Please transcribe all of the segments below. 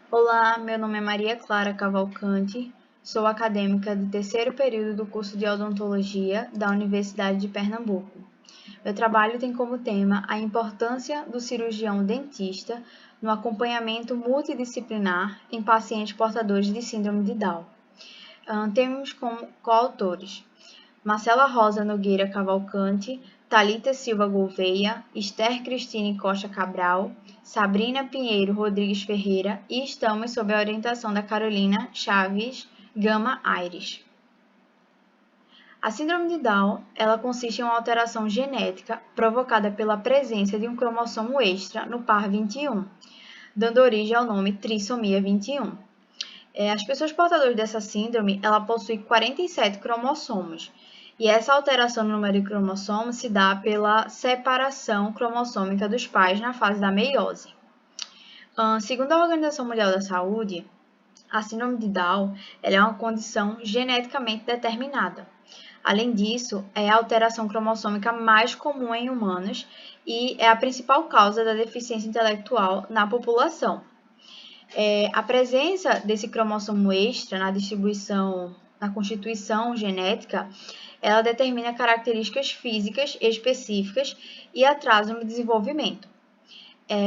Olá, meu nome é Maria Clara Cavalcante, sou acadêmica do terceiro período do curso de Odontologia da Universidade de Pernambuco. Meu trabalho tem como tema a importância do cirurgião dentista no acompanhamento multidisciplinar em pacientes portadores de síndrome de Down. Temos como coautores Marcela Rosa Nogueira Cavalcante, Thalita Silva Gouveia, Esther Cristine Costa Cabral, Sabrina Pinheiro Rodrigues Ferreira e estamos sob a orientação da Carolina Chaves Gama Aires. A síndrome de Down, ela consiste em uma alteração genética provocada pela presença de um cromossomo extra no par 21, dando origem ao nome trissomia 21. As pessoas portadoras dessa síndrome, ela possui 47 cromossomos, e essa alteração no número de cromossomos se dá pela separação cromossômica dos pais na fase da meiose. Segundo a Organização Mundial da Saúde, a síndrome de Down é uma condição geneticamente determinada. Além disso, é a alteração cromossômica mais comum em humanos e é a principal causa da deficiência intelectual na população. A presença desse cromossomo extra na constituição genética, ela determina características físicas específicas e atraso no desenvolvimento.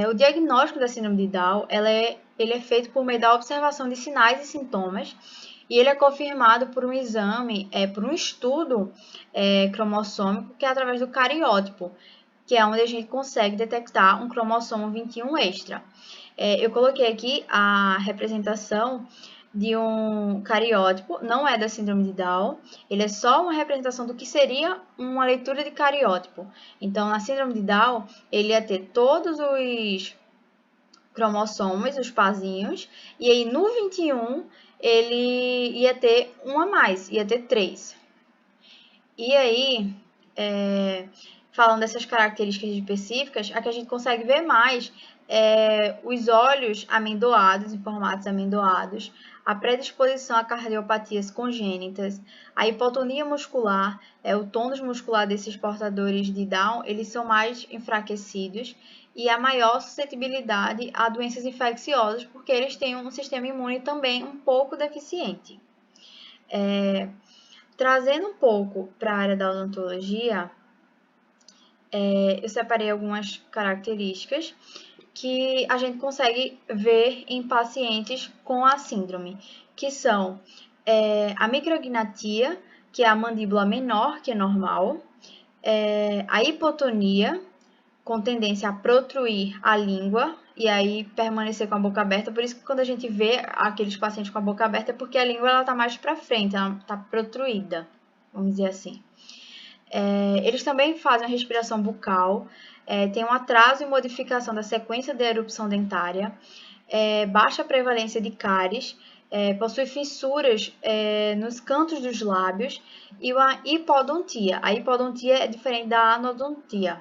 O diagnóstico da síndrome de Down, ele é feito por meio da observação de sinais e sintomas, e ele é confirmado por um exame, por um estudo cromossômico, que é através do cariótipo, que é onde a gente consegue detectar um cromossomo 21 extra. Eu coloquei aqui a representação de um cariótipo, não é da síndrome de Down, ele é só uma representação do que seria uma leitura de cariótipo. Então, na síndrome de Down, ele ia ter todos os cromossomos, os parzinhos, e aí no 21 ele ia ter um a mais, ia ter 3. E aí, falando dessas características específicas, a que a gente consegue ver mais os olhos amendoados, em formatos amendoados, a predisposição a cardiopatias congênitas, a hipotonia muscular, o tônus muscular desses portadores de Down, eles são mais enfraquecidos, e a maior suscetibilidade a doenças infecciosas, porque eles têm um sistema imune também um pouco deficiente. Trazendo um pouco para a área da odontologia, eu separei algumas características que a gente consegue ver em pacientes com a síndrome, que são a micrognatia, que é a mandíbula menor que é normal, a hipotonia, com tendência a protruir a língua e aí permanecer com a boca aberta. Por isso que quando a gente vê aqueles pacientes com a boca aberta, é porque a língua está mais para frente, ela está protruída, vamos dizer assim. Eles também fazem a respiração bucal, tem um atraso e modificação da sequência de erupção dentária, baixa prevalência de cáries, possui fissuras nos cantos dos lábios e uma hipodontia. A hipodontia é diferente da anodontia.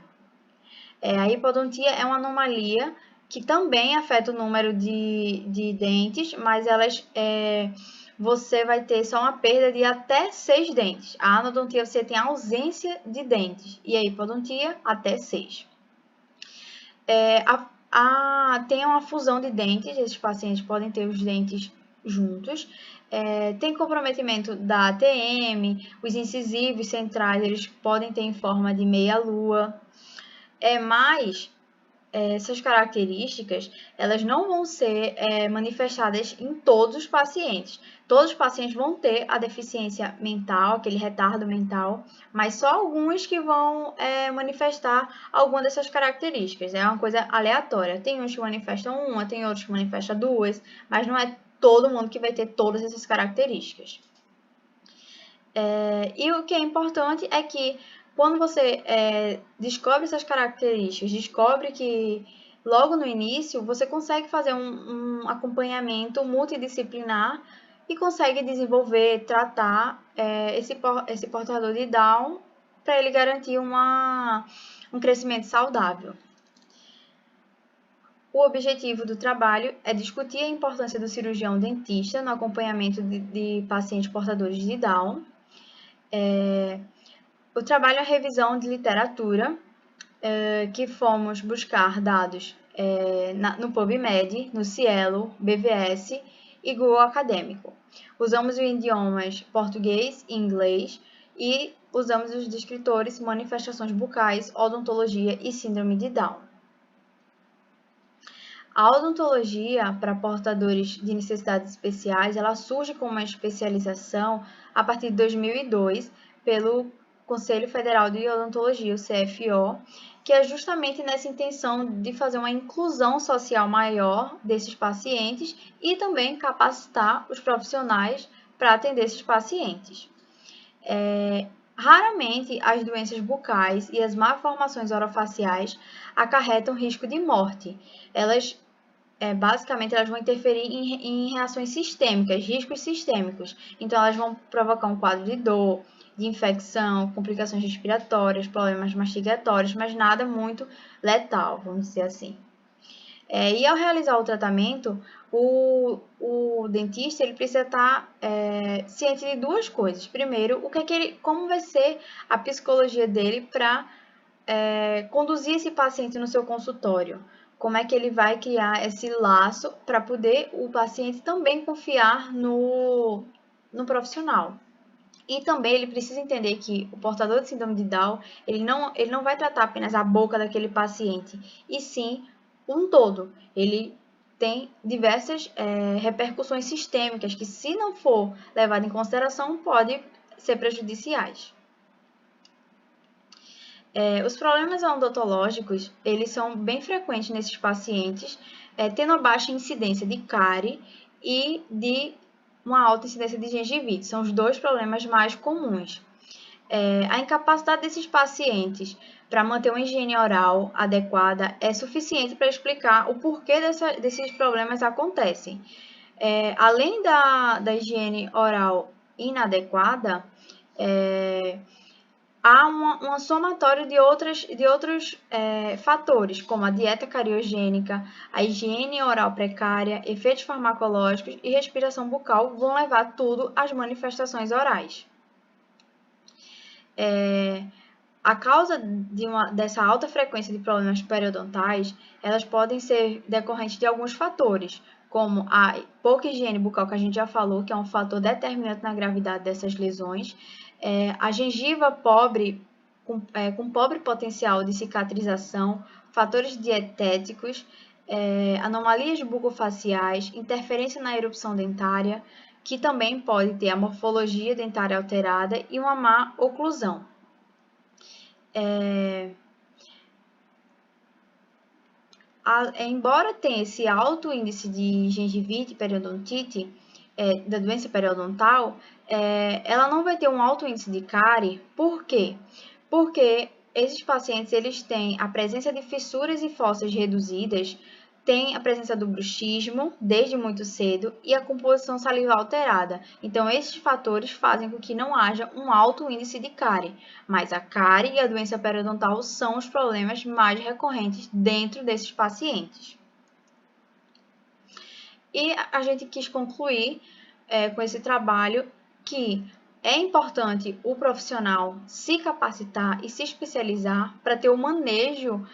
A hipodontia é uma anomalia que também afeta o número de dentes, mas você vai ter só uma perda de até 6 dentes. A anodontia você tem ausência de dentes e a hipodontia até 6. Tem uma fusão de dentes, esses pacientes podem ter os dentes juntos. Tem comprometimento da ATM, os incisivos centrais eles podem ter em forma de meia-lua. Mas essas características, elas não vão ser manifestadas em todos os pacientes. Todos os pacientes vão ter a deficiência mental, aquele retardo mental, mas só alguns que vão manifestar alguma dessas características. É uma coisa aleatória. Tem uns que manifestam uma, tem outros que manifestam duas, mas não é todo mundo que vai ter todas essas características. E o que é importante é que quando você descobre essas características, descobre que logo no início você consegue fazer um acompanhamento multidisciplinar e consegue desenvolver, tratar esse portador de Down para ele garantir um crescimento saudável. O objetivo do trabalho é discutir a importância do cirurgião dentista no acompanhamento de pacientes portadores de Down. O trabalho é a revisão de literatura, que fomos buscar dados no PubMed, no Cielo, BVS e Google Acadêmico. Usamos os idiomas português e inglês e usamos os descritores, manifestações bucais, odontologia e síndrome de Down. A odontologia para portadores de necessidades especiais, ela surge como uma especialização a partir de 2002 pelo Conselho Federal de Odontologia, o CFO, que é justamente nessa intenção de fazer uma inclusão social maior desses pacientes e também capacitar os profissionais para atender esses pacientes. Raramente as doenças bucais e as malformações orofaciais acarretam risco de morte. Basicamente, elas vão interferir em reações sistêmicas, riscos sistêmicos. Então, elas vão provocar um quadro de dor, de infecção, complicações respiratórias, problemas mastigatórios, mas nada muito letal, vamos dizer assim. E ao realizar o tratamento, o dentista ele precisa estar ciente de duas coisas. Primeiro, como vai ser a psicologia dele para conduzir esse paciente no seu consultório. Como é que ele vai criar esse laço para poder o paciente também confiar no profissional. E também ele precisa entender que o portador de síndrome de Down, ele não vai tratar apenas a boca daquele paciente, e sim um todo. Ele tem diversas repercussões sistêmicas que, se não for levado em consideração, podem ser prejudiciais. Os problemas odontológicos, eles são bem frequentes nesses pacientes, tendo a baixa incidência de cárie e de uma alta incidência de gengivite. São os dois problemas mais comuns. A incapacidade desses pacientes para manter uma higiene oral adequada é suficiente para explicar o porquê desses problemas acontecem. Além da higiene oral inadequada, há uma somatória de outros fatores, como a dieta cariogênica, a higiene oral precária, efeitos farmacológicos e respiração bucal vão levar tudo às manifestações orais. A causa dessa alta frequência de problemas periodontais, elas podem ser decorrentes de alguns fatores, como a pouca higiene bucal, que a gente já falou, que é um fator determinante na gravidade dessas lesões, a gengiva pobre, com pobre potencial de cicatrização, fatores dietéticos, anomalias bucofaciais, interferência na erupção dentária, que também pode ter a morfologia dentária alterada e uma má oclusão. Embora tenha esse alto índice de gengivite e periodontite, da doença periodontal, ela não vai ter um alto índice de cárie. Por quê? Porque esses pacientes eles têm a presença de fissuras e fossas reduzidas, tem a presença do bruxismo desde muito cedo e a composição salival alterada. Então, esses fatores fazem com que não haja um alto índice de cárie, mas a cárie e a doença periodontal são os problemas mais recorrentes dentro desses pacientes. E a gente quis concluir com esse trabalho que é importante o profissional se capacitar e se especializar para ter o manejo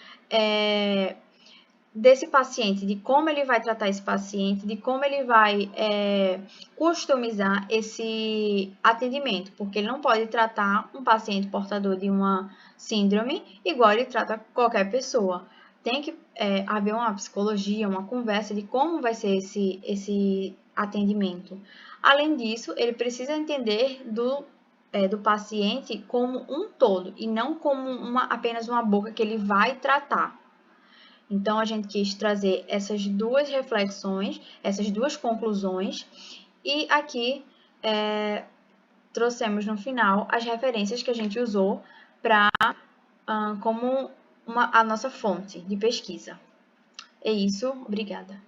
desse paciente, de como ele vai tratar esse paciente, de como ele vai customizar esse atendimento, porque ele não pode tratar um paciente portador de uma síndrome igual ele trata qualquer pessoa. Tem que haver uma psicologia, uma conversa de como vai ser esse atendimento. Além disso, ele precisa entender do paciente como um todo e não como apenas uma boca que ele vai tratar. Então, a gente quis trazer essas duas reflexões, essas duas conclusões, e aqui trouxemos no final as referências que a gente usou como a nossa fonte de pesquisa. É isso, obrigada.